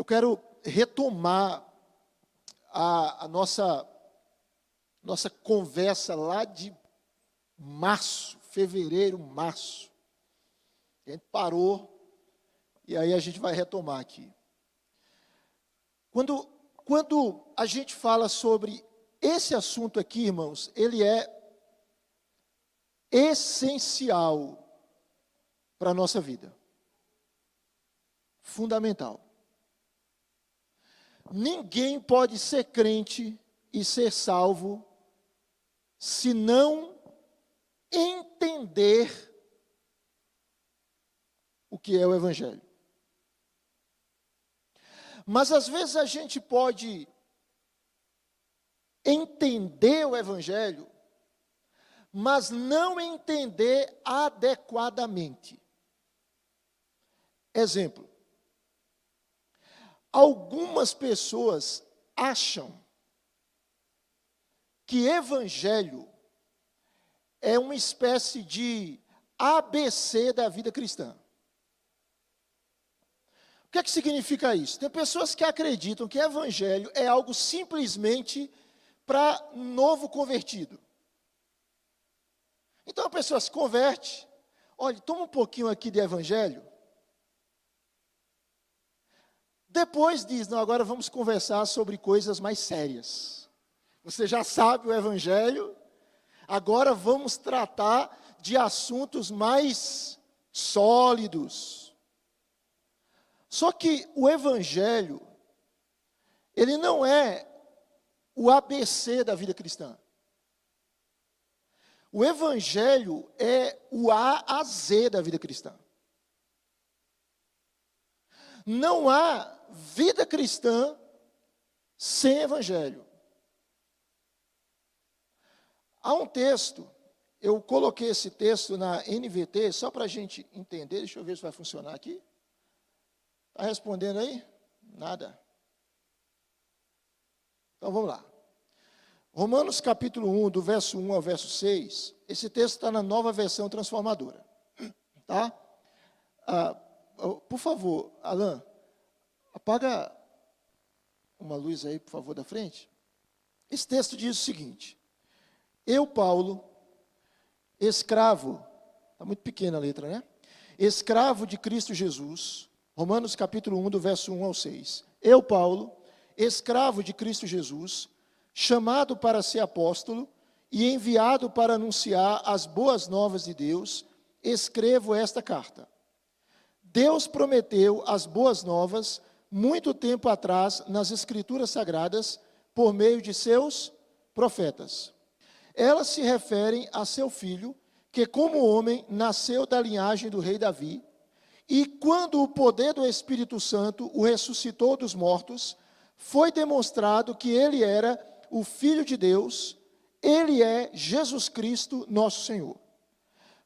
quero retomar a nossa conversa lá de março, fevereiro, março. A gente parou e aí a gente vai retomar aqui. Quando a gente fala sobre esse assunto aqui, irmãos, ele é essencial para a nossa vida. Fundamental. Ninguém pode ser crente e ser salvo se não entender o que é o Evangelho. Mas às vezes a gente pode entender o Evangelho, mas não entender adequadamente. Exemplo. Algumas pessoas acham que Evangelho é uma espécie de ABC da vida cristã. O que é que significa isso? Tem pessoas que acreditam que Evangelho é algo simplesmente para novo convertido. Então a pessoa se converte, olha, toma um pouquinho aqui de Evangelho. Depois diz, não, agora vamos conversar sobre coisas mais sérias. Você já sabe o Evangelho, agora vamos tratar de assuntos mais sólidos. Só que o Evangelho, ele não é o ABC da vida cristã. O Evangelho é o A a Z da vida cristã. Não há vida cristã sem Evangelho. Há um texto, eu coloquei esse texto na NVT, só para a gente entender, deixa eu ver se vai funcionar aqui. Está respondendo aí? Nada. Então vamos lá. Romanos capítulo 1, do verso 1 ao verso 6, esse texto está na Nova Versão Transformadora. Tá? Por favor, Alan, apaga uma luz aí, por favor, da frente. Esse texto diz o seguinte: eu, Paulo, escravo, está muito pequena a letra, né? Escravo de Cristo Jesus, Romanos capítulo 1, do verso 1 ao 6. Eu, Paulo, escravo de Cristo Jesus, chamado para ser apóstolo e enviado para anunciar as boas novas de Deus, escrevo esta carta. Deus prometeu as boas novas muito tempo atrás nas Escrituras Sagradas por meio de seus profetas. Elas se referem a seu filho, que como homem nasceu da linhagem do rei Davi, e quando o poder do Espírito Santo o ressuscitou dos mortos, foi demonstrado que ele era o Filho de Deus, ele é Jesus Cristo, nosso Senhor.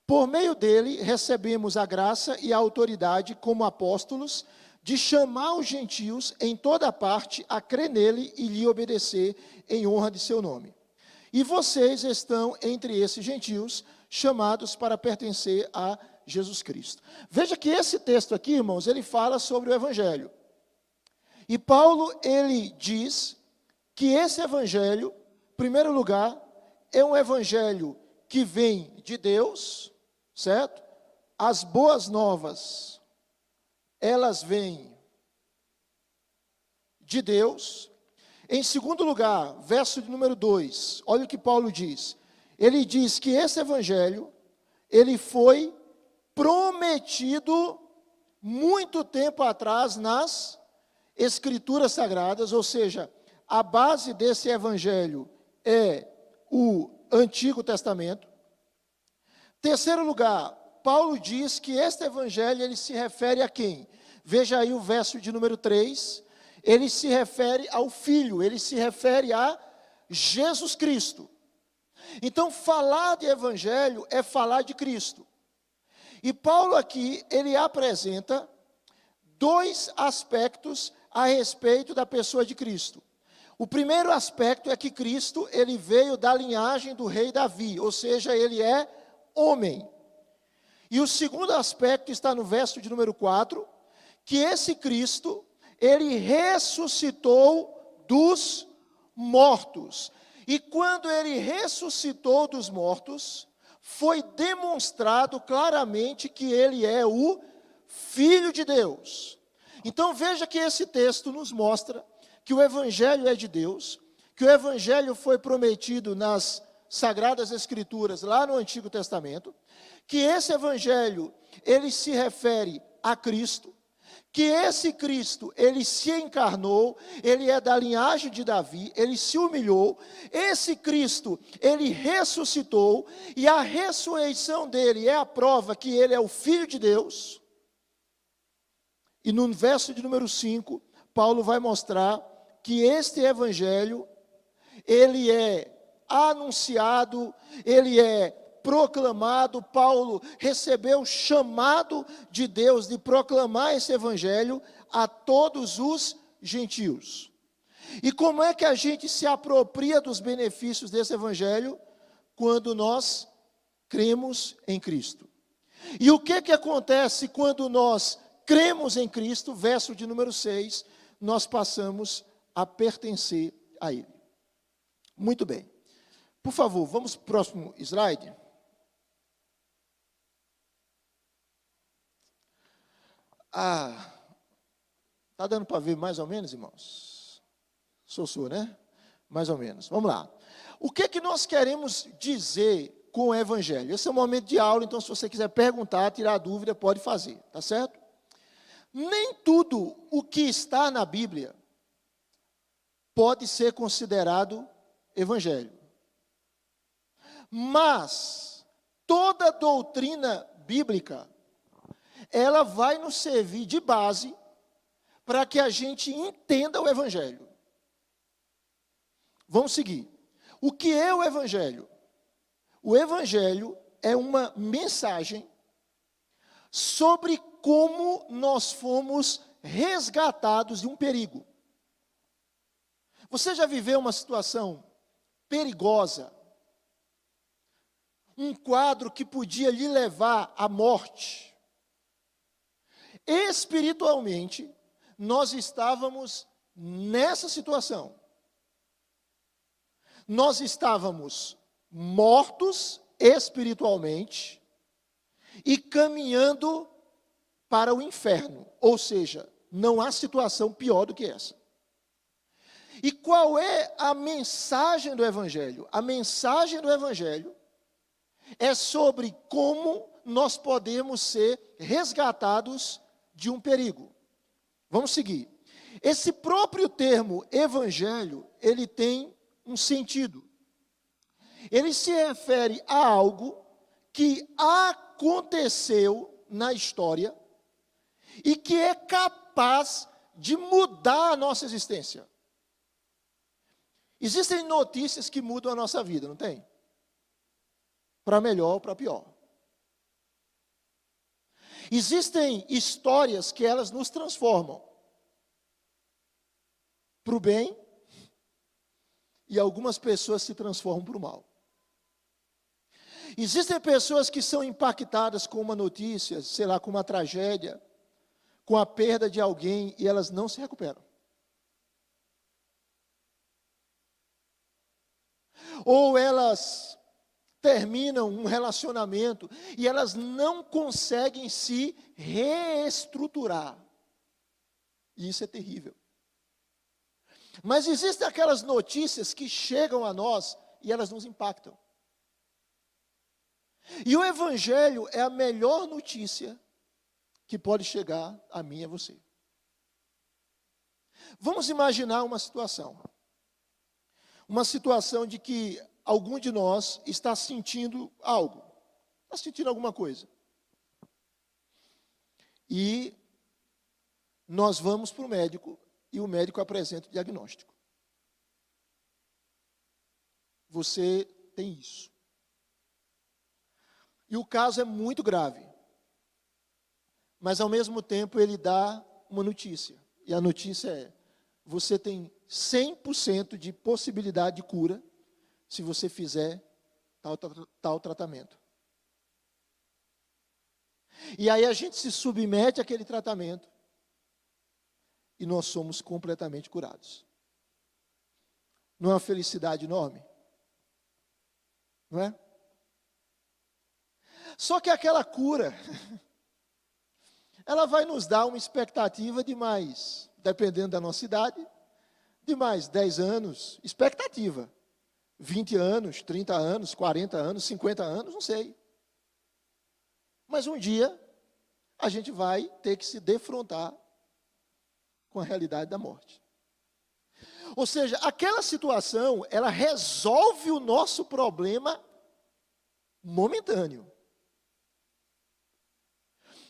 Por meio dele, recebemos a graça e a autoridade como apóstolos de chamar os gentios em toda parte a crer nele e lhe obedecer em honra de seu nome. E vocês estão entre esses gentios, chamados para pertencer a Jesus Cristo. Veja que esse texto aqui, irmãos, ele fala sobre o Evangelho. E Paulo, ele diz que esse Evangelho, em primeiro lugar, é um Evangelho que vem de Deus, certo? As boas novas, elas vêm de Deus. Em segundo lugar, verso de número 2, olha o que Paulo diz. Ele diz que esse Evangelho, ele foi prometido muito tempo atrás nas Escrituras Sagradas, ou seja, a base desse Evangelho é o Antigo Testamento. Terceiro lugar, Paulo diz que este Evangelho, ele se refere a quem? Veja aí o verso de número 3, ele se refere ao Filho, ele se refere a Jesus Cristo. Então, falar de Evangelho é falar de Cristo. E Paulo aqui, ele apresenta dois aspectos a respeito da pessoa de Cristo. O primeiro aspecto é que Cristo, ele veio da linhagem do rei Davi, ou seja, ele é homem. E o segundo aspecto está no verso de número 4, que esse Cristo, ele ressuscitou dos mortos. E quando ele ressuscitou dos mortos, foi demonstrado claramente que ele é o Filho de Deus. Então veja que esse texto nos mostra que o Evangelho é de Deus, que o Evangelho foi prometido nas Sagradas Escrituras, lá no Antigo Testamento, que esse Evangelho, ele se refere a Cristo, que esse Cristo, ele se encarnou, ele é da linhagem de Davi, ele se humilhou, esse Cristo, ele ressuscitou, e a ressurreição dele é a prova que ele é o Filho de Deus. E no verso de número 5, Paulo vai mostrar que este Evangelho, ele é anunciado, ele é proclamado. Paulo recebeu o chamado de Deus de proclamar esse Evangelho a todos os gentios. E como é que a gente se apropria dos benefícios desse Evangelho? Quando nós cremos em Cristo. E o que acontece quando nós cremos em Cristo? Verso de número 6, nós passamos a pertencer a Ele. Muito bem. Por favor, vamos para o próximo slide. Está dando para ver mais ou menos, irmãos? Sou, né? Mais ou menos. Vamos lá. O que nós queremos dizer com o Evangelho? Esse é o momento de aula, então se você quiser perguntar, tirar dúvida, pode fazer, tá certo? Nem tudo o que está na Bíblia pode ser considerado Evangelho. Mas toda doutrina bíblica, ela vai nos servir de base para que a gente entenda o Evangelho. Vamos seguir. O que é o Evangelho? O Evangelho é uma mensagem sobre como nós fomos resgatados de um perigo. Você já viveu uma situação perigosa? Um quadro que podia lhe levar à morte? Espiritualmente, nós estávamos nessa situação. Nós estávamos mortos espiritualmente e caminhando para o inferno. Ou seja, não há situação pior do que essa. E qual é a mensagem do Evangelho? A mensagem do Evangelho é sobre como nós podemos ser resgatados de um perigo. Vamos seguir. Esse próprio termo Evangelho, ele tem um sentido. Ele se refere a algo que aconteceu na história e que é capaz de mudar a nossa existência. Existem notícias que mudam a nossa vida, não tem? Para melhor ou para pior. Existem histórias que elas nos transformam para o bem e algumas pessoas se transformam para o mal. Existem pessoas que são impactadas com uma notícia, sei lá, com uma tragédia, com a perda de alguém e elas não se recuperam. Ou elas terminam um relacionamento e elas não conseguem se reestruturar. E isso é terrível. Mas existem aquelas notícias que chegam a nós e elas nos impactam. E o Evangelho é a melhor notícia que pode chegar a mim e a você. Vamos imaginar uma situação. Uma situação de que algum de nós está sentindo algo. Está sentindo alguma coisa. E nós vamos para o médico e o médico apresenta o diagnóstico. Você tem isso. E o caso é muito grave. Mas, ao mesmo tempo, ele dá uma notícia. E a notícia é: você tem 100% de possibilidade de cura se você fizer tal tratamento. E aí a gente se submete àquele tratamento. e nós somos completamente curados. Não é uma felicidade enorme? Não é? Só que aquela cura, ela vai nos dar uma expectativa de mais, dependendo da nossa idade, de mais 10 anos, expectativa. 20 anos, 30 anos, 40 anos, 50 anos, não sei. Mas um dia, a gente vai ter que se defrontar com a realidade da morte. Ou seja, aquela situação, ela resolve o nosso problema momentâneo.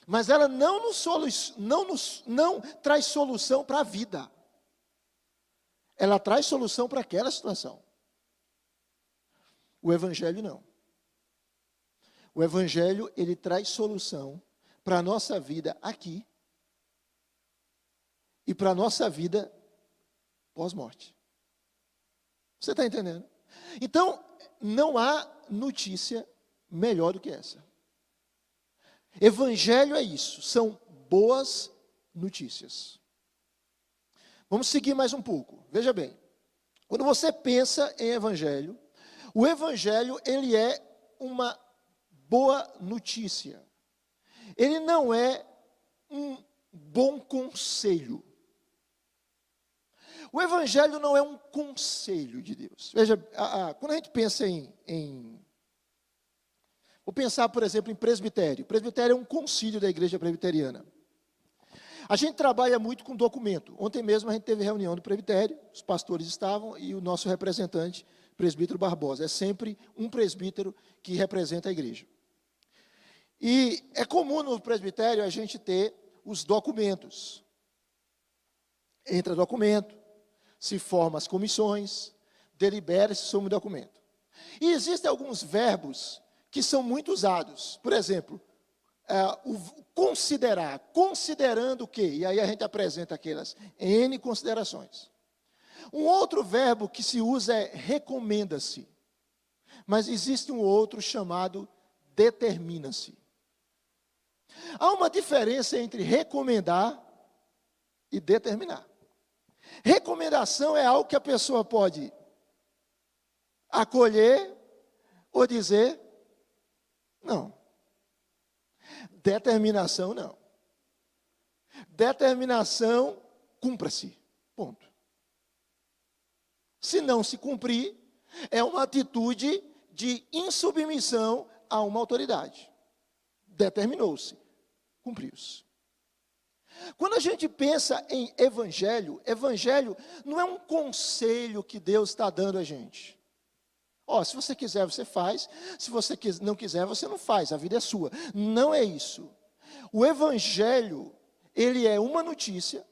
Mas ela não traz solução para a vida. Ela traz solução para aquela situação. O Evangelho não. O Evangelho, ele traz solução para a nossa vida aqui e para a nossa vida pós-morte. Você está entendendo? Então, não há notícia melhor do que essa. Evangelho é isso, são boas notícias. Vamos seguir mais um pouco. Veja bem, quando você pensa em Evangelho, o Evangelho, ele é uma boa notícia. Ele não é um bom conselho. O Evangelho não é um conselho de Deus. Veja, quando a gente pensa vou pensar, por exemplo, em presbitério. Presbitério é um concílio da igreja presbiteriana. A gente trabalha muito com documento. Ontem mesmo a gente teve reunião do presbitério, os pastores estavam e o nosso representante, presbítero Barbosa. É sempre um presbítero que representa a igreja. E é comum no presbitério a gente ter os documentos. Entra documento, se forma as comissões, delibera-se sobre o documento. E existem alguns verbos que são muito usados. Por exemplo, o considerar, considerando o quê? E aí a gente apresenta aquelas N considerações. Um outro verbo que se usa é recomenda-se. Mas existe um outro chamado determina-se. Há uma diferença entre recomendar e determinar. Recomendação é algo que a pessoa pode acolher ou dizer não. Determinação não. Determinação, cumpra-se. Ponto. Se não se cumprir, é uma atitude de insubmissão a uma autoridade. Determinou-se, cumpriu-se. Quando a gente pensa em evangelho, evangelho não é um conselho que Deus está dando a gente. Se você quiser, você faz. Se você não quiser, você não faz. A vida é sua. Não é isso. O evangelho, ele é uma notícia,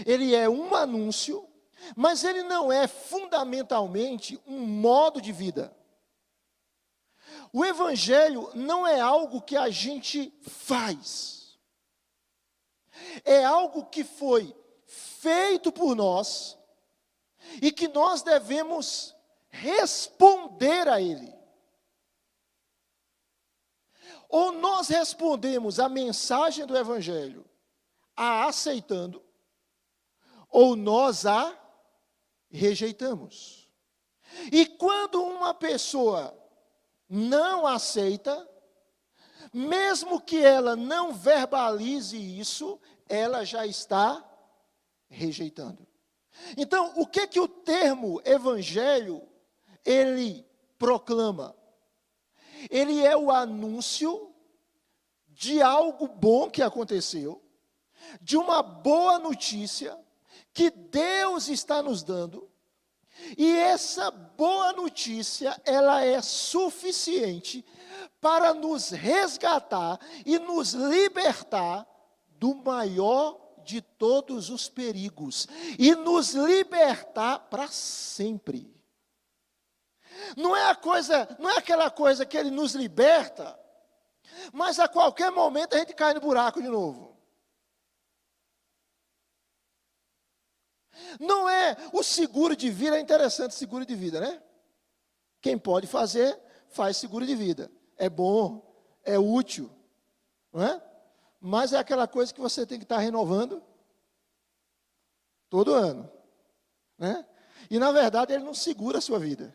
ele é um anúncio, mas ele não é fundamentalmente um modo de vida. O evangelho não é algo que a gente faz. É algo que foi feito por nós e que nós devemos responder a ele. Ou nós respondemos a mensagem do evangelho a aceitando, ou nós a rejeitamos. E quando uma pessoa não aceita, mesmo que ela não verbalize isso, ela já está rejeitando. Então, o que o termo evangelho ele proclama? Ele é o anúncio de algo bom que aconteceu, de uma boa notícia que Deus está nos dando, e essa boa notícia, ela é suficiente para nos resgatar e nos libertar do maior de todos os perigos, e nos libertar para sempre. Não é aquela coisa que ele nos liberta, mas a qualquer momento a gente cai no buraco de novo. Não é o seguro de vida, é interessante seguro de vida, né? Quem pode fazer, faz seguro de vida. É bom, é útil, não é? Mas é aquela coisa que você tem que estar renovando Todo ano. Né? E, na verdade, ele não segura a sua vida.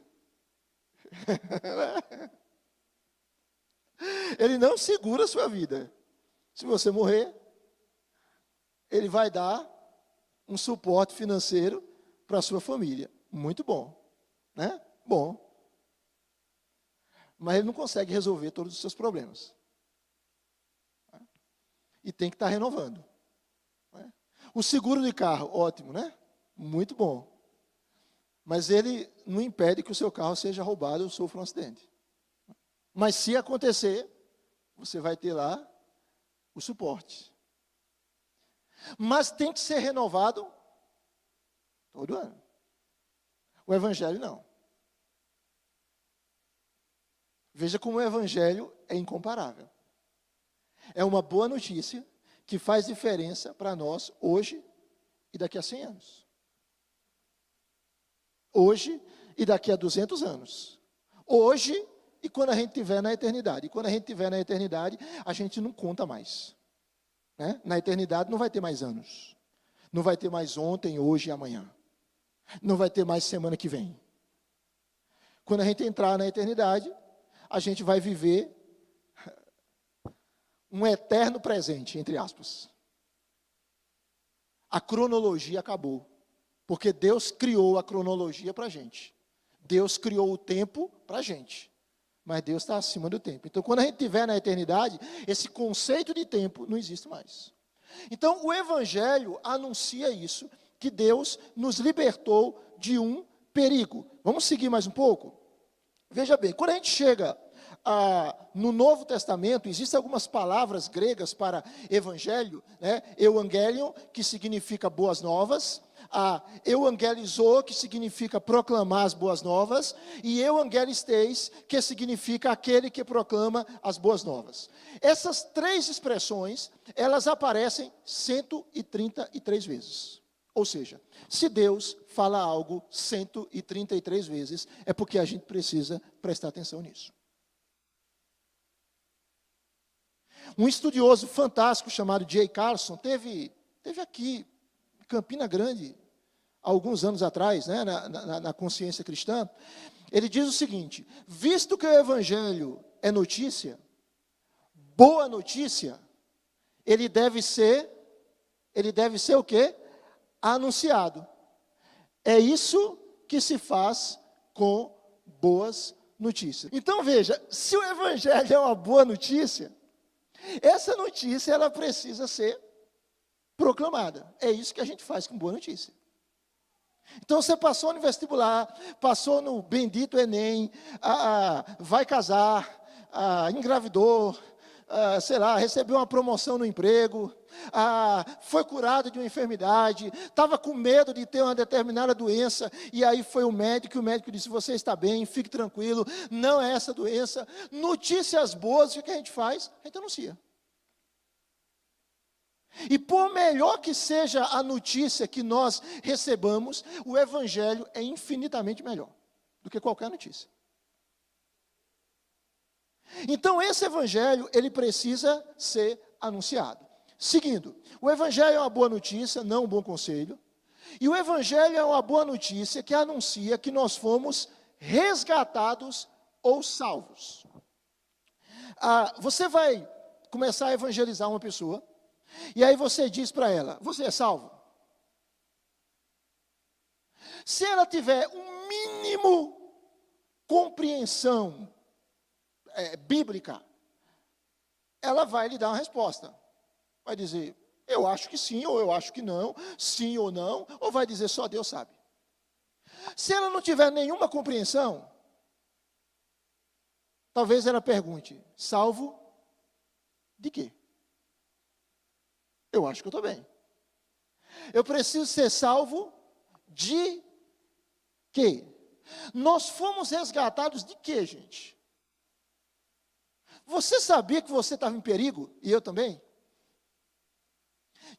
Ele não segura a sua vida. Se você morrer, ele vai dar um suporte financeiro para a sua família. Muito bom. Né? Bom. Mas ele não consegue resolver todos os seus problemas. E tem que estar renovando. O seguro de carro, ótimo, né? Muito bom. Mas ele não impede que o seu carro seja roubado ou sofra um acidente. Mas se acontecer, você vai ter lá o suporte. Mas tem que ser renovado todo ano. O evangelho não. Veja como o evangelho é incomparável. É uma boa notícia que faz diferença para nós hoje e daqui a 100 anos. Hoje e daqui a 200 anos. Hoje e quando a gente estiver na eternidade. E quando a gente estiver na eternidade, a gente não conta mais. Né? Na eternidade não vai ter mais anos. Não vai ter mais ontem, hoje e amanhã. Não vai ter mais semana que vem. Quando a gente entrar na eternidade, a gente vai viver um eterno presente, entre aspas. A cronologia acabou. Porque Deus criou a cronologia para a gente. Deus criou o tempo para a gente. Mas Deus está acima do tempo. Então, quando a gente estiver na eternidade, esse conceito de tempo não existe mais. Então, o Evangelho anuncia isso, que Deus nos libertou de um perigo. Vamos seguir mais um pouco? Veja bem, quando a gente chega no Novo Testamento, existem algumas palavras gregas para evangelho, né? Euangelion, que significa boas novas, euangelizo, que significa proclamar as boas novas, e euangelisteis, que significa aquele que proclama as boas novas. Essas três expressões, elas aparecem 133 vezes. Ou seja, se Deus fala algo 133 vezes, é porque a gente precisa prestar atenção nisso. Um estudioso fantástico chamado J. Carson teve aqui em Campina Grande, há alguns anos atrás, né, na consciência cristã. Ele diz o seguinte: visto que o Evangelho é notícia, boa notícia, ele deve ser o quê? Anunciado. É isso que se faz com boas notícias. Então veja, se o Evangelho é uma boa notícia, essa notícia ela precisa ser proclamada. É isso que a gente faz com boa notícia. Então você passou no vestibular, passou no bendito Enem, vai casar, engravidou, sei lá, recebeu uma promoção no emprego, foi curado de uma enfermidade, estava com medo de ter uma determinada doença, e aí foi o médico, e o médico disse: você está bem, fique tranquilo, não é essa doença. Notícias boas, o que a gente faz? A gente anuncia. E por melhor que seja a notícia que nós recebamos, o Evangelho é infinitamente melhor do que qualquer notícia. Então esse Evangelho, ele precisa ser anunciado. Seguindo, o Evangelho é uma boa notícia, não um bom conselho. E o Evangelho é uma boa notícia que anuncia que nós fomos resgatados ou salvos. Você vai começar a evangelizar uma pessoa, e aí você diz para ela: você é salvo? Se ela tiver um mínimo compreensão bíblica, ela vai lhe dar uma resposta. Vai dizer: eu acho que sim, ou eu acho que não, sim ou não, ou vai dizer: só Deus sabe. Se ela não tiver nenhuma compreensão, talvez ela pergunte: salvo de quê? Eu acho que eu estou bem. Eu preciso ser salvo de quê? Nós fomos resgatados de quê, gente? Você sabia que você estava em perigo? E eu também?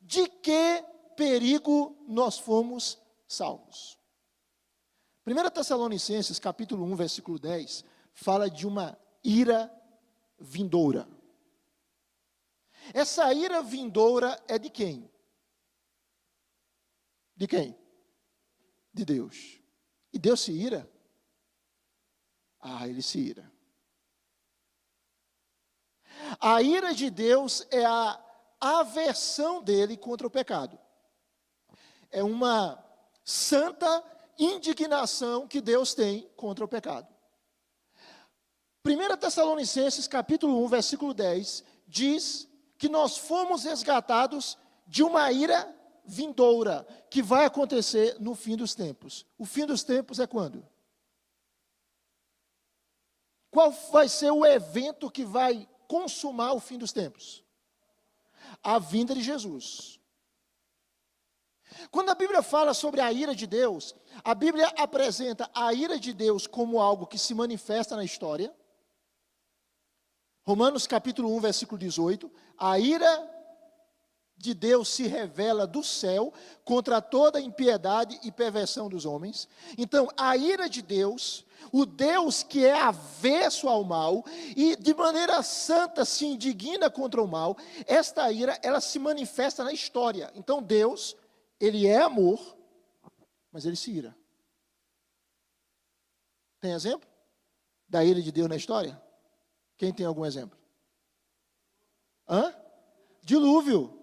De que perigo nós fomos salvos? 1 Tessalonicenses, capítulo 1, versículo 10, fala de uma ira vindoura. Essa ira vindoura é de quem? De quem? De Deus. E Deus se ira? Ele se ira. A ira de Deus é a aversão dele contra o pecado. É uma santa indignação que Deus tem contra o pecado. 1 Tessalonicenses capítulo 1, versículo 10, diz que nós fomos resgatados de uma ira vindoura, que vai acontecer no fim dos tempos. O fim dos tempos é quando? Qual vai ser o evento que vai consumar o fim dos tempos? A vinda de Jesus. Quando a Bíblia fala sobre a ira de Deus, a Bíblia apresenta a ira de Deus como algo que se manifesta na história. Romanos capítulo 1, versículo 18, a ira de Deus se revela do céu contra toda impiedade e perversão dos homens. Então, a ira de Deus, o Deus que é avesso ao mal e de maneira santa se indigna contra o mal, esta ira, ela se manifesta na história. Então, Deus, ele é amor, mas ele se ira. Tem exemplo da ira de Deus na história? Quem tem algum exemplo? Dilúvio.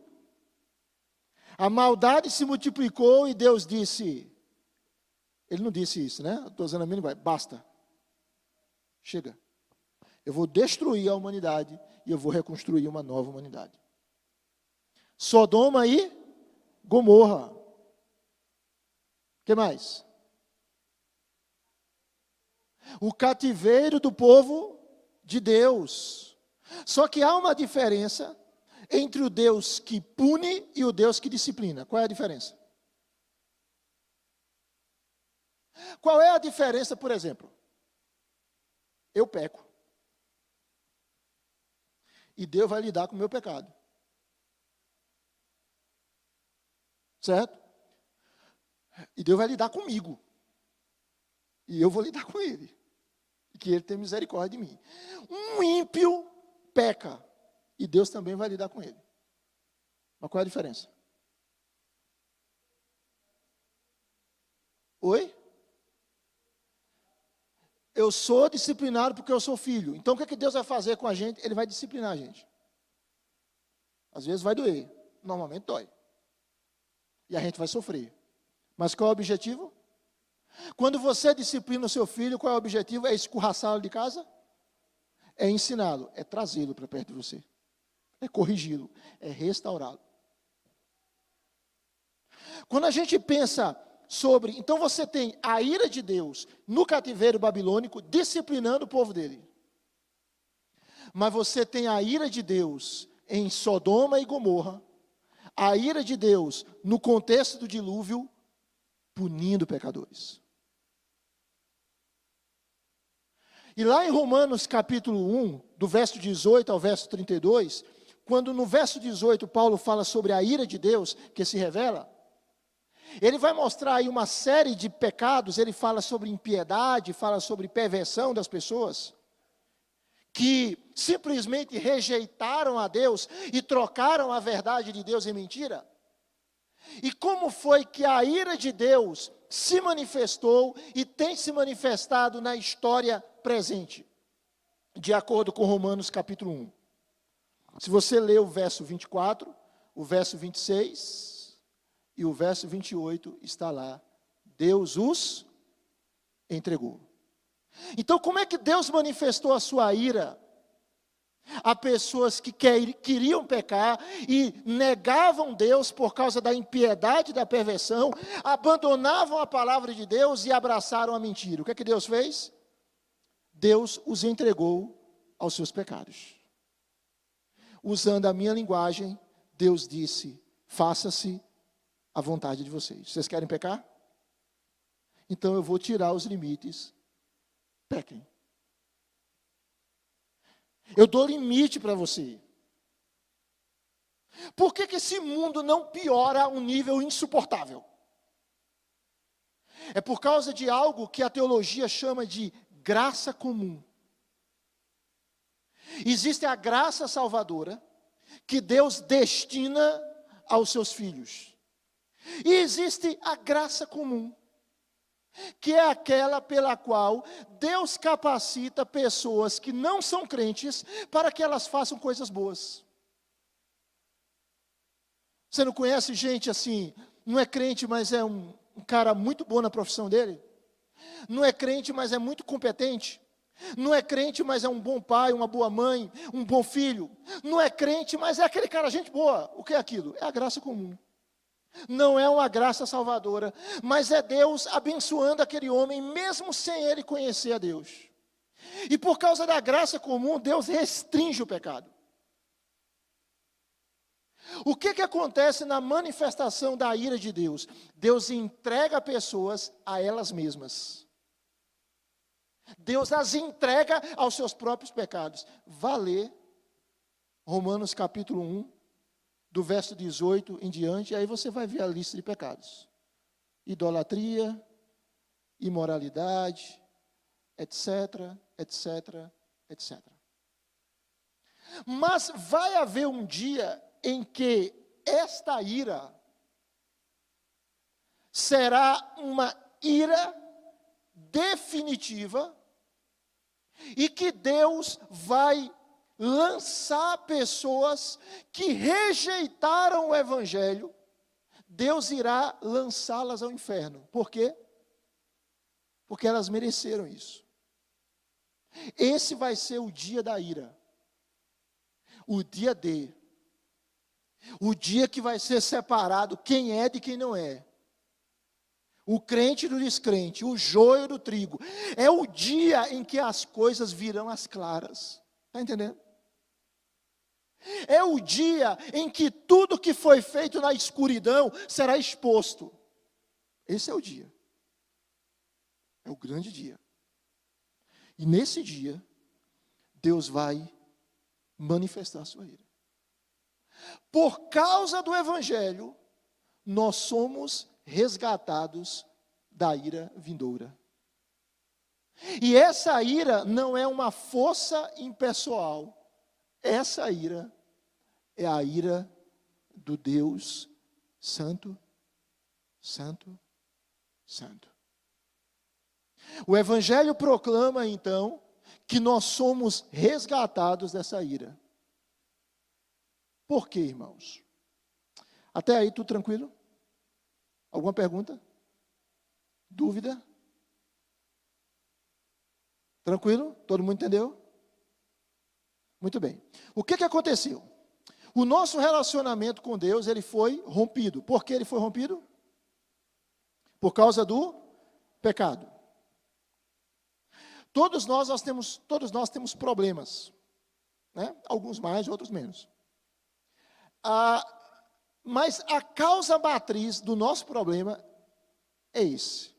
A maldade se multiplicou e Deus disse, ele não disse isso, né? Estou usando a minha linguagem, basta. Chega. Eu vou destruir a humanidade e eu vou reconstruir uma nova humanidade. Sodoma e Gomorra. O que mais? O cativeiro do povo de Deus. Só que há uma diferença entre o Deus que pune e o Deus que disciplina. Qual é a diferença? Qual é a diferença, por exemplo? Eu peco. E Deus vai lidar com o meu pecado. Certo? E Deus vai lidar comigo. E eu vou lidar com ele. E que ele tenha misericórdia de mim. Um ímpio peca. E Deus também vai lidar com ele. Mas qual é a diferença? Oi? Eu sou disciplinado porque eu sou filho. Então o que é que Deus vai fazer com a gente? Ele vai disciplinar a gente. Às vezes vai doer. Normalmente dói. E a gente vai sofrer. Mas qual é o objetivo? Quando você disciplina o seu filho, qual é o objetivo? É escorraçá-lo de casa? É ensiná-lo, é trazê-lo para perto de você. É corrigi-lo, é restaurá-lo. Quando a gente pensa sobre, então você tem a ira de Deus no cativeiro babilônico, disciplinando o povo dele. Mas você tem a ira de Deus em Sodoma e Gomorra, a ira de Deus no contexto do dilúvio, punindo pecadores. E lá em Romanos capítulo 1, do verso 18 ao verso 32, quando no verso 18 Paulo fala sobre a ira de Deus que se revela, ele vai mostrar aí uma série de pecados, ele fala sobre impiedade, fala sobre perversão das pessoas, que simplesmente rejeitaram a Deus e trocaram a verdade de Deus em mentira. E como foi que a ira de Deus se manifestou e tem se manifestado na história presente, de acordo com Romanos capítulo 1. Se você ler o verso 24, o verso 26 e o verso 28, está lá, Deus os entregou. Então, como é que Deus manifestou a sua ira a pessoas que queriam pecar e negavam Deus por causa da impiedade e da perversão, abandonavam a palavra de Deus e abraçaram a mentira? O que é que Deus fez? Deus os entregou aos seus pecados. Usando a minha linguagem, Deus disse, faça-se a vontade de vocês. Vocês querem pecar? Então eu vou tirar os limites. Pequem. Eu dou limite para você. Por que esse mundo não piora a um nível insuportável? É por causa de algo que a teologia chama de graça comum. Existe a graça salvadora que Deus destina aos seus filhos. E existe a graça comum, que é aquela pela qual Deus capacita pessoas que não são crentes para que elas façam coisas boas. Você não conhece gente assim, não é crente, mas é um cara muito bom na profissão dele? Não é crente, mas é muito competente? Não é crente, mas é um bom pai, uma boa mãe, um bom filho? Não é crente, mas é aquele cara, gente boa. O que é aquilo? É a graça comum. Não é uma graça salvadora, mas é Deus abençoando aquele homem, mesmo sem ele conhecer a Deus. E por causa da graça comum, Deus restringe o pecado. O que acontece na manifestação da ira de Deus? Deus entrega pessoas a elas mesmas. Deus as entrega aos seus próprios pecados. Vá ler Romanos capítulo 1, do verso 18 em diante, aí você vai ver a lista de pecados. Idolatria, imoralidade, etc, etc, etc. Mas vai haver um dia em que esta ira será uma ira definitiva e que Deus vai lançar pessoas que rejeitaram o Evangelho, Deus irá lançá-las ao inferno. Por quê? Porque elas mereceram isso. Esse vai ser o dia da ira. O dia D. O dia que vai ser separado quem é de quem não é. O crente do descrente, o joio do trigo. É o dia em que as coisas virão às claras. Está entendendo? É o dia em que tudo que foi feito na escuridão será exposto. Esse é o dia. É o grande dia. E nesse dia, Deus vai manifestar a sua ira. Por causa do Evangelho, nós somos resgatados da ira vindoura. E essa ira não é uma força impessoal. Essa ira é a ira do Deus Santo, Santo, Santo. O Evangelho proclama, então, que nós somos resgatados dessa ira. Por quê, irmãos? Até aí, tudo tranquilo? Alguma pergunta? Dúvida? Tranquilo? Todo mundo entendeu? Muito bem. O que aconteceu? O nosso relacionamento com Deus, ele foi rompido. Por que ele foi rompido? Por causa do pecado. Todos nós temos problemas, né? Alguns mais, outros menos. Mas a causa matriz do nosso problema é esse.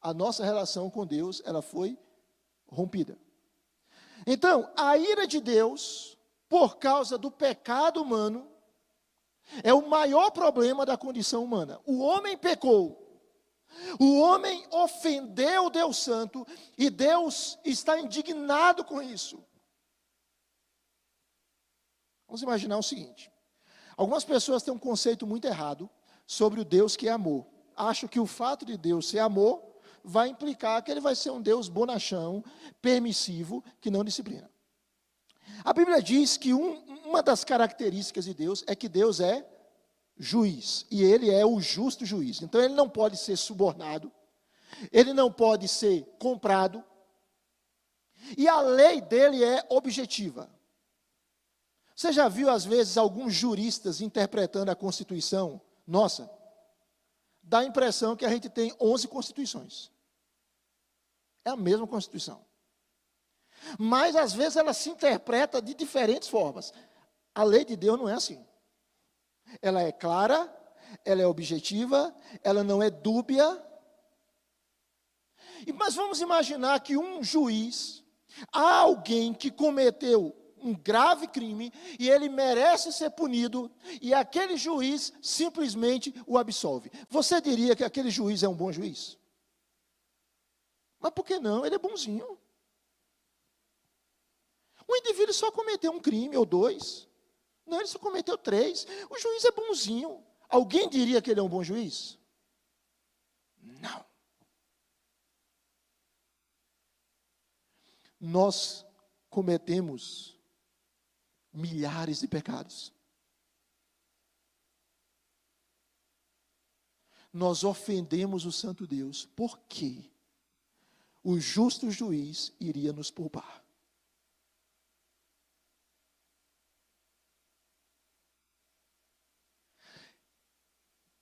A nossa relação com Deus, ela foi rompida. Então, a ira de Deus, por causa do pecado humano, é o maior problema da condição humana. O homem pecou. O homem ofendeu o Deus Santo e Deus está indignado com isso. Vamos imaginar o seguinte. Algumas pessoas têm um conceito muito errado sobre o Deus que é amor. Acham que o fato de Deus ser amor vai implicar que ele vai ser um Deus bonachão, permissivo, que não disciplina. A Bíblia diz que uma das características de Deus é que Deus é juiz, e ele é o justo juiz. Então ele não pode ser subornado, ele não pode ser comprado, e a lei dele é objetiva. Você já viu às vezes alguns juristas interpretando a Constituição? Nossa, dá a impressão que a gente tem 11 constituições. É a mesma Constituição. Mas às vezes ela se interpreta de diferentes formas. A lei de Deus não é assim. Ela é clara, ela é objetiva, ela não é dúbia. Mas vamos imaginar que um juiz, há alguém que cometeu um grave crime e ele merece ser punido e aquele juiz simplesmente o absolve. Você diria que aquele juiz é um bom juiz? Mas por que não? Ele é bonzinho. O indivíduo só cometeu um crime ou dois. Não, ele só cometeu 3. O juiz é bonzinho. Alguém diria que ele é um bom juiz? Não. Nós cometemos milhares de pecados. Nós ofendemos o santo Deus. Por quê? O justo juiz iria nos poupar.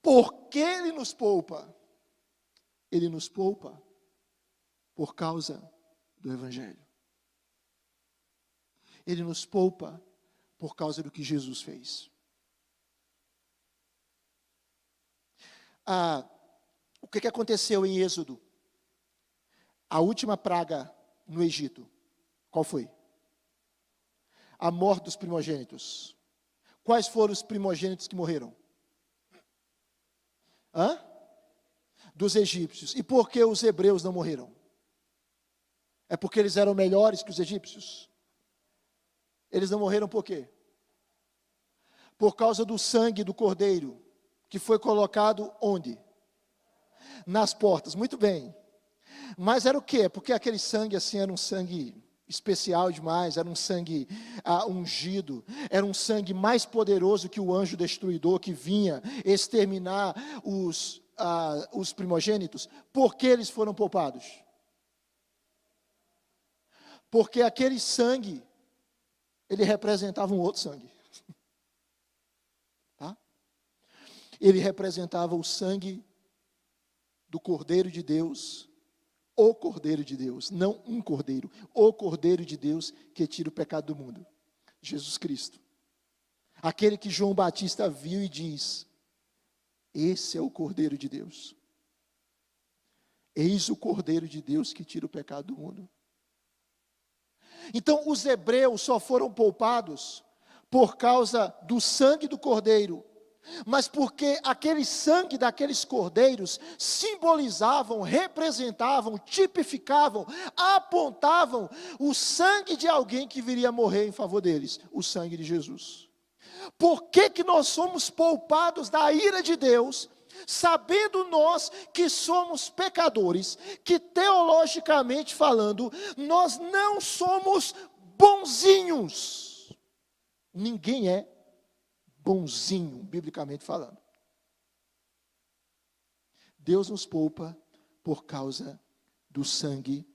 Por que ele nos poupa? Ele nos poupa por causa do Evangelho. Ele nos poupa por causa do que Jesus fez. O que aconteceu em Êxodo? A última praga no Egito, qual foi? A morte dos primogênitos. Quais foram os primogênitos que morreram? Dos egípcios. E por que os hebreus não morreram? É porque eles eram melhores que os egípcios? Eles não morreram por quê? Por causa do sangue do cordeiro, que foi colocado onde? Nas portas. Muito bem. Mas era o quê? Porque aquele sangue assim era um sangue especial demais, era um sangue ungido, era um sangue mais poderoso que o anjo destruidor que vinha exterminar os primogênitos. Por que eles foram poupados? Porque aquele sangue, ele representava um outro sangue. Tá? Ele representava o sangue do Cordeiro de Deus, o Cordeiro de Deus, não um cordeiro, o Cordeiro de Deus que tira o pecado do mundo, Jesus Cristo. Aquele que João Batista viu e diz: esse é o Cordeiro de Deus. Eis o Cordeiro de Deus que tira o pecado do mundo. Então, os hebreus só foram poupados por causa do sangue do Cordeiro, mas porque aquele sangue daqueles cordeiros simbolizavam, representavam, tipificavam, apontavam o sangue de alguém que viria a morrer em favor deles, o sangue de Jesus. Por que nós somos poupados da ira de Deus, sabendo nós que somos pecadores, que teologicamente falando, nós não somos bonzinhos? Ninguém é bonzinho, biblicamente falando. Deus nos poupa por causa do sangue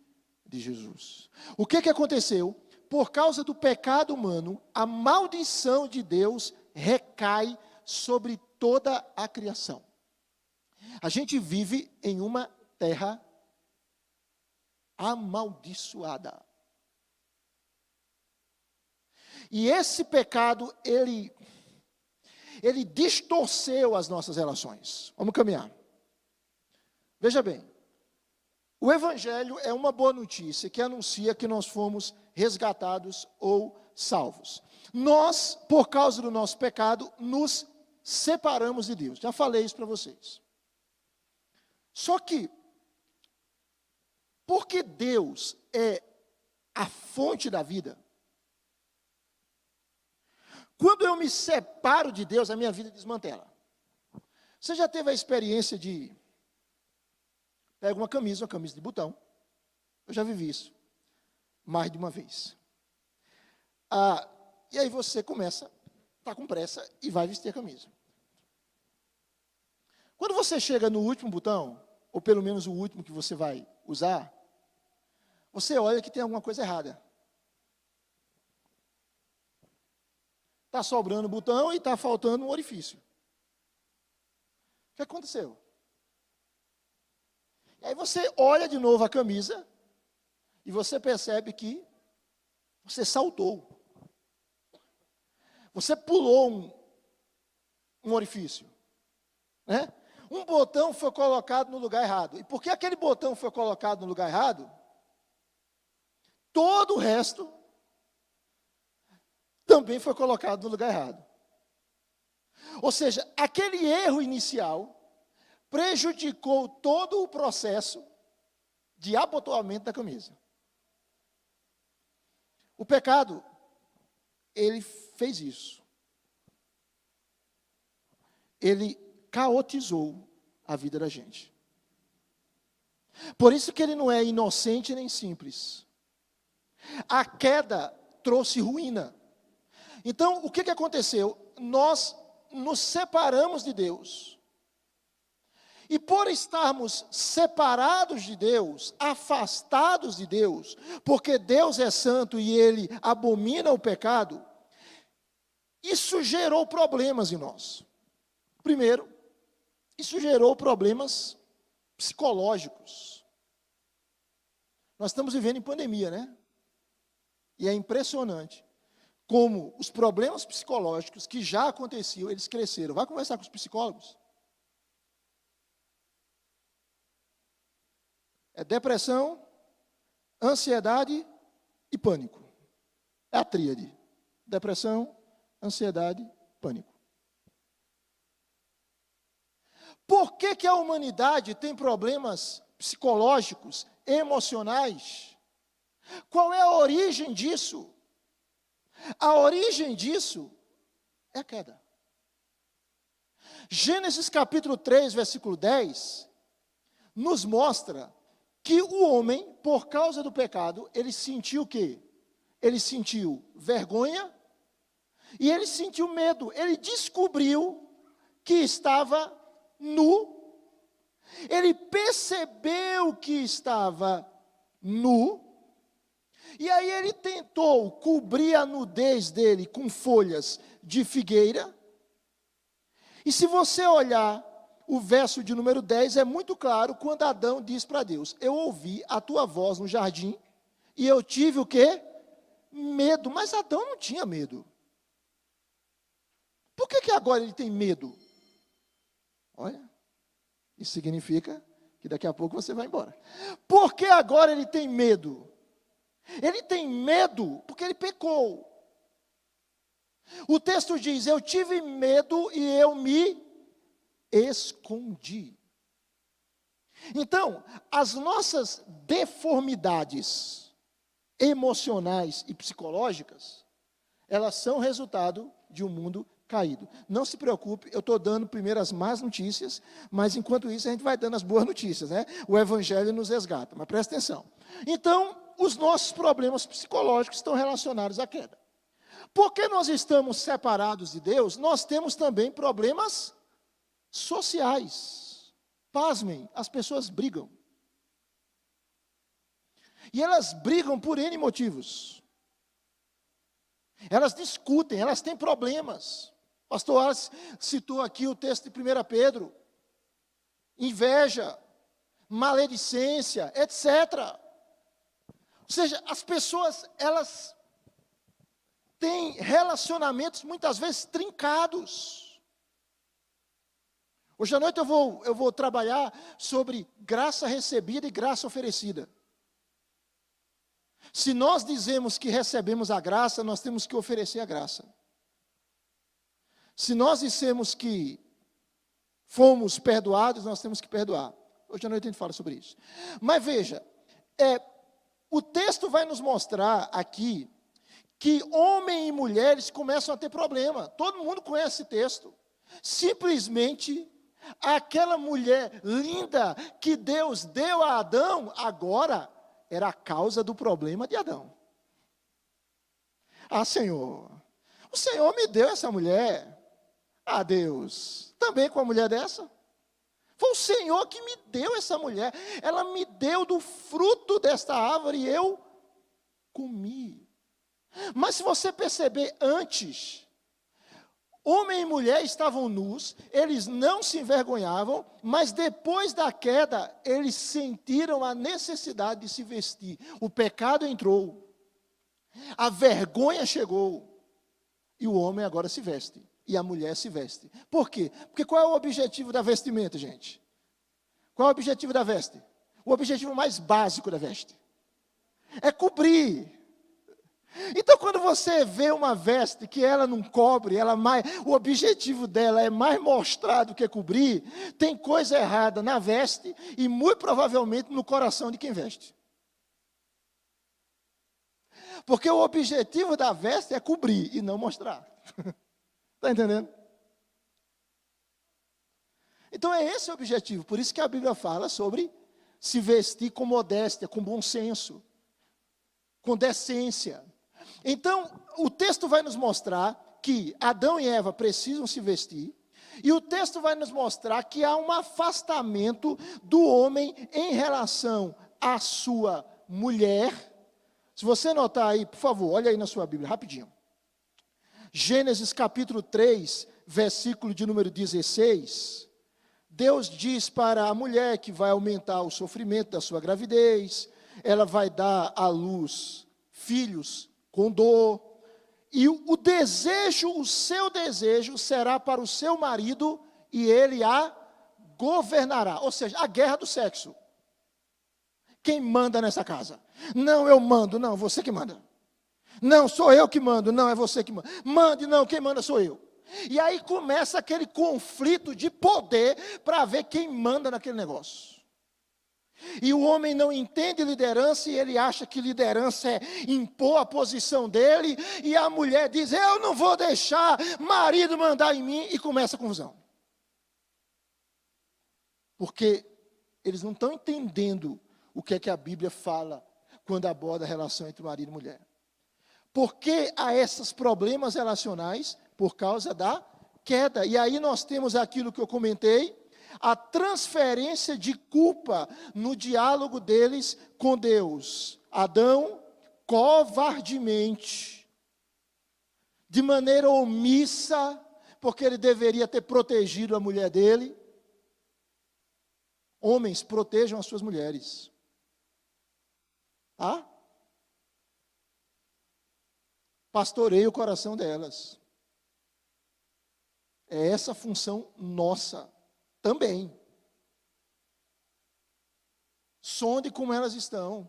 de Jesus. O que aconteceu? Por causa do pecado humano, a maldição de Deus recai sobre toda a criação. A gente vive em uma terra amaldiçoada. E esse pecado, ele distorceu as nossas relações. Vamos caminhar. Veja bem, o Evangelho é uma boa notícia que anuncia que nós fomos resgatados ou salvos. Nós, por causa do nosso pecado, nos separamos de Deus. Já falei isso para vocês. Só que, porque Deus é a fonte da vida, quando eu me separo de Deus, a minha vida desmantela. Você já teve a experiência de pega uma camisa de botão? Eu já vivi isso mais de uma vez. E aí você começa, está com pressa e vai vestir a camisa. Quando você chega no último botão, ou pelo menos o último que você vai usar, você olha que tem alguma coisa errada. Está sobrando botão e está faltando um orifício. O que aconteceu? E aí você olha de novo a camisa e você percebe que você saltou. Você pulou um orifício. Né? Um botão foi colocado no lugar errado. E porque aquele botão foi colocado no lugar errado, todo o resto também foi colocado no lugar errado. Ou seja, aquele erro inicial prejudicou todo o processo de abotoamento da camisa. O pecado, ele fez isso. ele caotizou a vida da gente. Por isso que ele não é inocente nem simples. A queda trouxe ruína. Então, o que aconteceu? Nós nos separamos de Deus. E por estarmos separados de Deus, afastados de Deus, porque Deus é santo e Ele abomina o pecado, isso gerou problemas em nós. Primeiro, isso gerou problemas psicológicos. Nós estamos vivendo em pandemia, né? E é impressionante como os problemas psicológicos que já aconteciam, eles cresceram. Vai conversar com os psicólogos. É depressão, ansiedade e pânico. É a tríade. Depressão, ansiedade, pânico. Por que a humanidade tem problemas psicológicos, emocionais? Qual é a origem disso? A origem disso é a queda. Gênesis capítulo 3, versículo 10, nos mostra que o homem, por causa do pecado, ele sentiu o quê? Ele sentiu vergonha e ele sentiu medo. Ele descobriu que estava nu. Ele percebeu que estava nu. E aí ele tentou cobrir a nudez dele com folhas de figueira. E se você olhar o verso de número 10, é muito claro quando Adão diz para Deus: eu ouvi a tua voz no jardim e eu tive o quê? Medo. Mas Adão não tinha medo. Por que agora ele tem medo? Olha, isso significa que daqui a pouco você vai embora. Por que agora ele tem medo? Ele tem medo porque ele pecou. O texto diz: eu tive medo e eu me escondi. Então, as nossas deformidades emocionais e psicológicas, elas são resultado de um mundo caído. Não se preocupe, eu estou dando primeiro as más notícias, mas enquanto isso a gente vai dando as boas notícias, né? O Evangelho nos resgata, mas presta atenção. Então, os nossos problemas psicológicos estão relacionados à queda. Porque nós estamos separados de Deus, nós temos também problemas sociais. Pasmem, as pessoas brigam. E elas brigam por N motivos. Elas discutem, elas têm problemas. O pastor Alex citou aqui o texto de 1 Pedro. Inveja, maledicência, etc. Ou seja, as pessoas, elas têm relacionamentos muitas vezes trincados. Hoje à noite eu vou trabalhar sobre graça recebida e graça oferecida. Se nós dizemos que recebemos a graça, nós temos que oferecer a graça. Se nós dissemos que fomos perdoados, nós temos que perdoar. Hoje à noite a gente fala sobre isso. Mas veja, o texto vai nos mostrar aqui que homens e mulheres começam a ter problema. Todo mundo conhece esse texto. Simplesmente, aquela mulher linda que Deus deu a Adão, agora era a causa do problema de Adão. Ah, Senhor, o Senhor me deu essa mulher. Ah, Deus, também com uma mulher dessa? Foi o Senhor que me deu essa mulher. Ela me deu do fruto desta árvore e eu comi. Mas se você perceber antes, homem e mulher estavam nus, eles não se envergonhavam, mas depois da queda, eles sentiram a necessidade de se vestir. O pecado entrou, a vergonha chegou, e o homem agora se veste. E a mulher se veste. Por quê? Porque qual é o objetivo da vestimenta, gente? Qual é o objetivo da veste? O objetivo mais básico da veste é cobrir. Então, quando você vê uma veste que ela não cobre, o objetivo dela é mais mostrar do que cobrir, tem coisa errada na veste e muito provavelmente no coração de quem veste. Porque o objetivo da veste é cobrir e não mostrar. Está entendendo? Então é esse o objetivo, por isso que a Bíblia fala sobre se vestir com modéstia, com bom senso, com decência. Então, o texto vai nos mostrar que Adão e Eva precisam se vestir, e o texto vai nos mostrar que há um afastamento do homem em relação à sua mulher. Se você notar aí, por favor, olha aí na sua Bíblia, rapidinho. Gênesis capítulo 3, versículo de número 16. Deus diz para a mulher que vai aumentar o sofrimento da sua gravidez, ela vai dar à luz filhos com dor, e o desejo, o seu desejo será para o seu marido, e ele a governará, ou seja, a guerra do sexo. Quem manda nessa casa? Não, eu mando, não, você que manda. Não, sou eu que mando, não, é você que manda. Mande, não, quem manda sou eu. E aí começa aquele conflito de poder para ver quem manda naquele negócio. E o homem não entende liderança e ele acha que liderança é impor a posição dele. E a mulher diz, eu não vou deixar marido mandar em mim, e começa a confusão. Porque eles não estão entendendo o que é que a Bíblia fala quando aborda a relação entre marido e mulher. Por que há esses problemas relacionais? Por causa da queda. E aí nós temos aquilo que eu comentei, a transferência de culpa no diálogo deles com Deus. Adão, covardemente, de maneira omissa, porque ele deveria ter protegido a mulher dele. Homens, protejam as suas mulheres. Tá? Pastoreie o coração delas. É essa a função nossa também. Sonde como elas estão.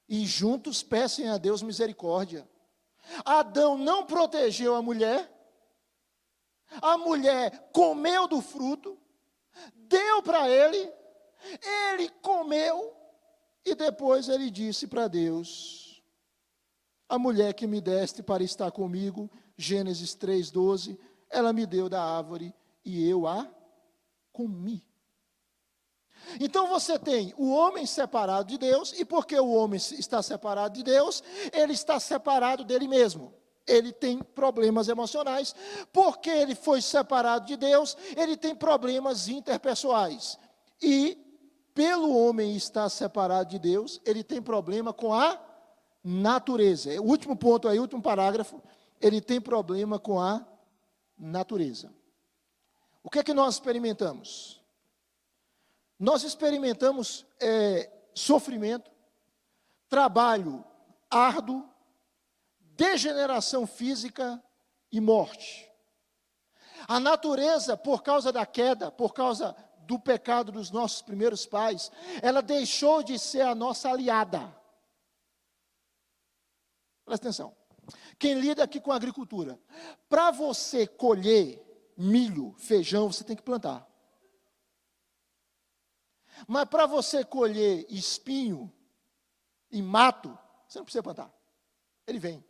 E juntos peçam a Deus misericórdia. Adão não protegeu a mulher comeu do fruto, deu para ele comeu, e depois ele disse para Deus, a mulher que me deste para estar comigo, Gênesis 3:12, ela me deu da árvore e eu a comi. Então você tem o homem separado de Deus, e porque o homem está separado de Deus, ele está separado dele mesmo. Ele tem problemas emocionais, porque ele foi separado de Deus, ele tem problemas interpessoais. E pelo homem estar separado de Deus, ele tem problema com a natureza. O último ponto aí, o último parágrafo, ele tem problema com a natureza. O que é que nós experimentamos? Nós experimentamos sofrimento, trabalho árduo, degeneração física e morte. A natureza, por causa da queda, por causa do pecado dos nossos primeiros pais, ela deixou de ser a nossa aliada. Presta atenção. Quem lida aqui com a agricultura, para você colher milho, feijão, você tem que plantar. Mas para você colher espinho e mato, você não precisa plantar. Ele vem.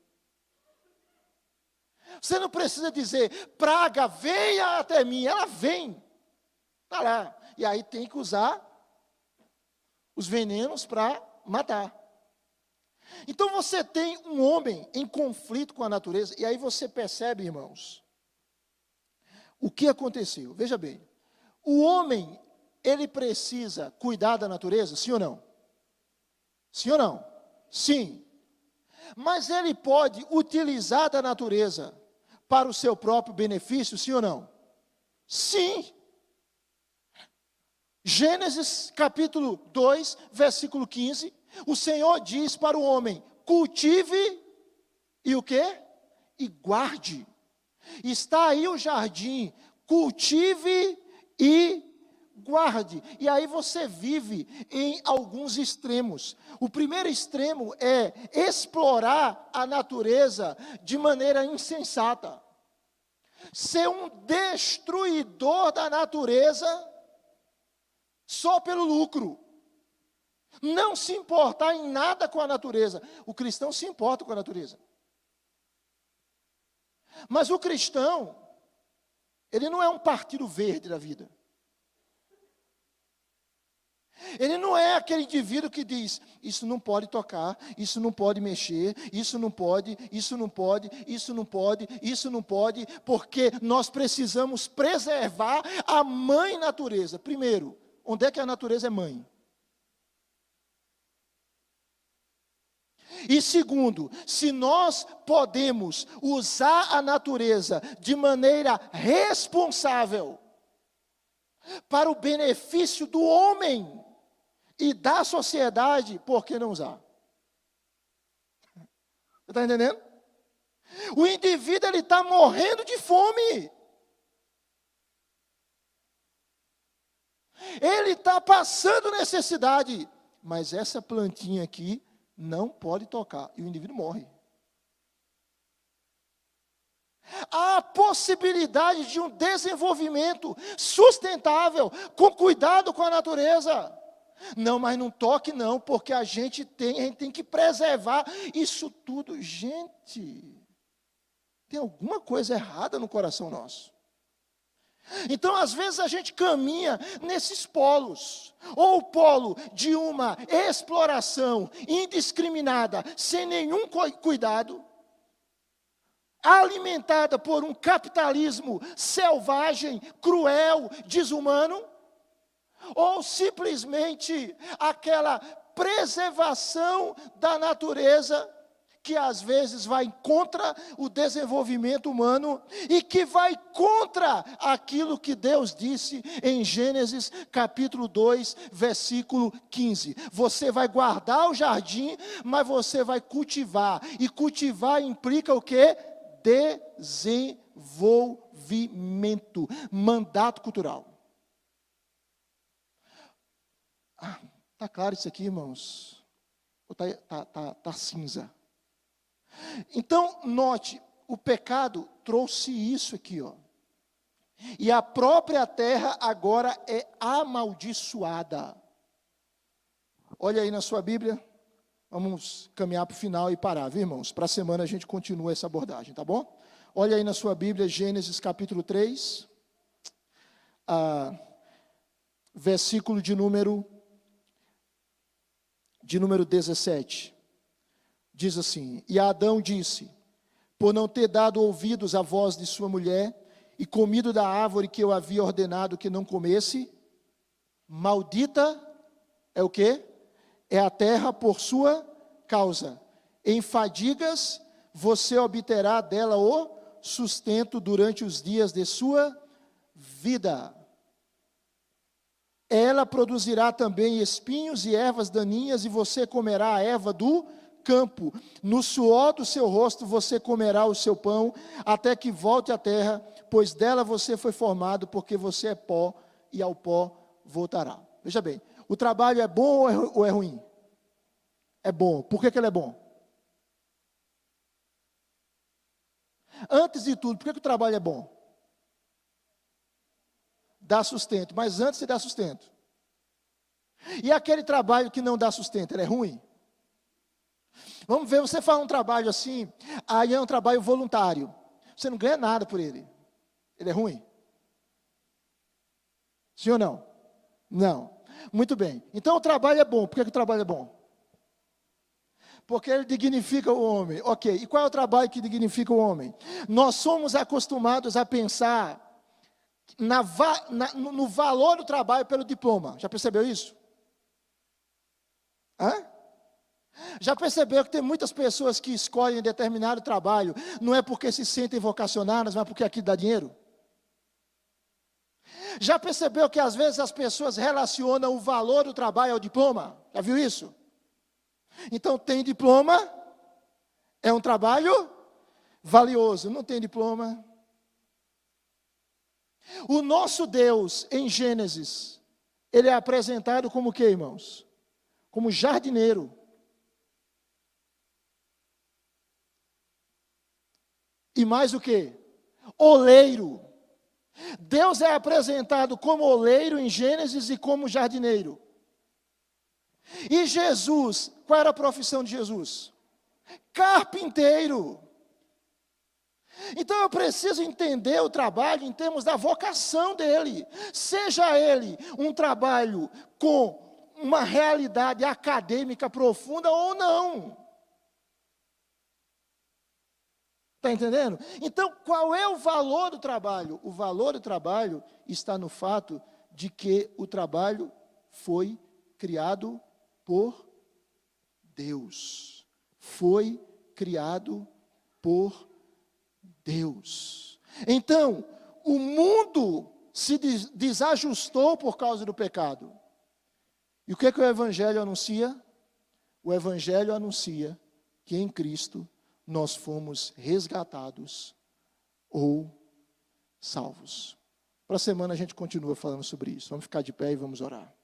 Você não precisa dizer, praga, venha até mim. Ela vem. Está lá. E aí tem que usar os venenos para matar. Então você tem um homem em conflito com a natureza, e aí você percebe, irmãos, o que aconteceu. Veja bem, o homem, ele precisa cuidar da natureza, sim ou não? Sim ou não? Sim. Mas ele pode utilizar da natureza para o seu próprio benefício, sim ou não? Sim. Gênesis capítulo 2, versículo 15, o Senhor diz para o homem, cultive e o quê? E guarde. Está aí o jardim, cultive e guarde. E aí você vive em alguns extremos. O primeiro extremo é explorar a natureza de maneira insensata. Ser um destruidor da natureza só pelo lucro. Não se importar em nada com a natureza. O cristão se importa com a natureza. Mas o cristão, ele não é um partido verde da vida. Ele não é aquele indivíduo que diz, isso não pode tocar, isso não pode mexer, isso não pode, isso não pode, isso não pode, isso não pode, porque nós precisamos preservar a mãe natureza. Primeiro, onde é que a natureza é mãe? E segundo, se nós podemos usar a natureza de maneira responsável para o benefício do homem e da sociedade, por que não usar? Você está entendendo? O indivíduo ele está morrendo de fome. Ele está passando necessidade, mas essa plantinha aqui não pode tocar, e o indivíduo morre. Há a possibilidade de um desenvolvimento sustentável, com cuidado com a natureza. Não, mas não toque não, porque a gente tem que preservar isso tudo. Gente, tem alguma coisa errada no coração nosso. Então, às vezes, a gente caminha nesses polos, ou o polo de uma exploração indiscriminada, sem nenhum cuidado, alimentada por um capitalismo selvagem, cruel, desumano, ou simplesmente aquela preservação da natureza, que às vezes vai contra o desenvolvimento humano e que vai contra aquilo que Deus disse em Gênesis capítulo 2, versículo 15. Você vai guardar o jardim, mas você vai cultivar. E cultivar implica o quê? Desenvolvimento, mandato cultural. Tá claro isso aqui, irmãos? Ou tá cinza? Então, note, o pecado trouxe isso aqui, ó. E a própria terra agora é amaldiçoada. Olha aí na sua Bíblia. Vamos caminhar para o final e parar, viu, irmãos? Para a semana a gente continua essa abordagem, tá bom? Olha aí na sua Bíblia, Gênesis capítulo 3, versículo de número 17. Diz assim: e Adão disse, por não ter dado ouvidos à voz de sua mulher, e comido da árvore que eu havia ordenado que não comesse, maldita é o quê? É a terra por sua causa. Em fadigas você obterá dela o sustento durante os dias de sua vida. Ela produzirá também espinhos e ervas daninhas, e você comerá a erva do campo. No suor do seu rosto você comerá o seu pão, até que volte à terra, pois dela você foi formado, porque você é pó, e ao pó voltará. Veja bem, o trabalho é bom ou é ruim? É bom. Por que ele é bom? Antes de tudo, por que o trabalho é bom? Dá sustento, mas antes de dar sustento. E aquele trabalho que não dá sustento, ele é ruim? Vamos ver, você faz um trabalho assim, aí é um trabalho voluntário. Você não ganha nada por ele. Ele é ruim? Sim ou não? Não. Muito bem. Então o trabalho é bom. Por que o trabalho é bom? Porque ele dignifica o homem. Ok, e qual é o trabalho que dignifica o homem? Nós somos acostumados a pensar no valor do trabalho pelo diploma. Já percebeu isso? Hã? Já percebeu que tem muitas pessoas que escolhem determinado trabalho, não é porque se sentem vocacionadas, mas porque aqui dá dinheiro? Já percebeu que às vezes as pessoas relacionam o valor do trabalho ao diploma? Já viu isso? Então tem diploma, é um trabalho valioso. Não tem diploma. O nosso Deus, em Gênesis, ele é apresentado como o quê, irmãos? Como jardineiro. E mais o quê? Oleiro. Deus é apresentado como oleiro em Gênesis e como jardineiro. E Jesus, qual era a profissão de Jesus? Carpinteiro. Então eu preciso entender o trabalho em termos da vocação dele. Seja ele um trabalho com uma realidade acadêmica profunda ou não. Está entendendo? Então, qual é o valor do trabalho? O valor do trabalho está no fato de que o trabalho foi criado por Deus. Foi criado por Deus. Então, o mundo se desajustou por causa do pecado. E o que o Evangelho anuncia? O Evangelho anuncia que em Cristo nós fomos resgatados ou salvos. Para a semana a gente continua falando sobre isso. Vamos ficar de pé e vamos orar.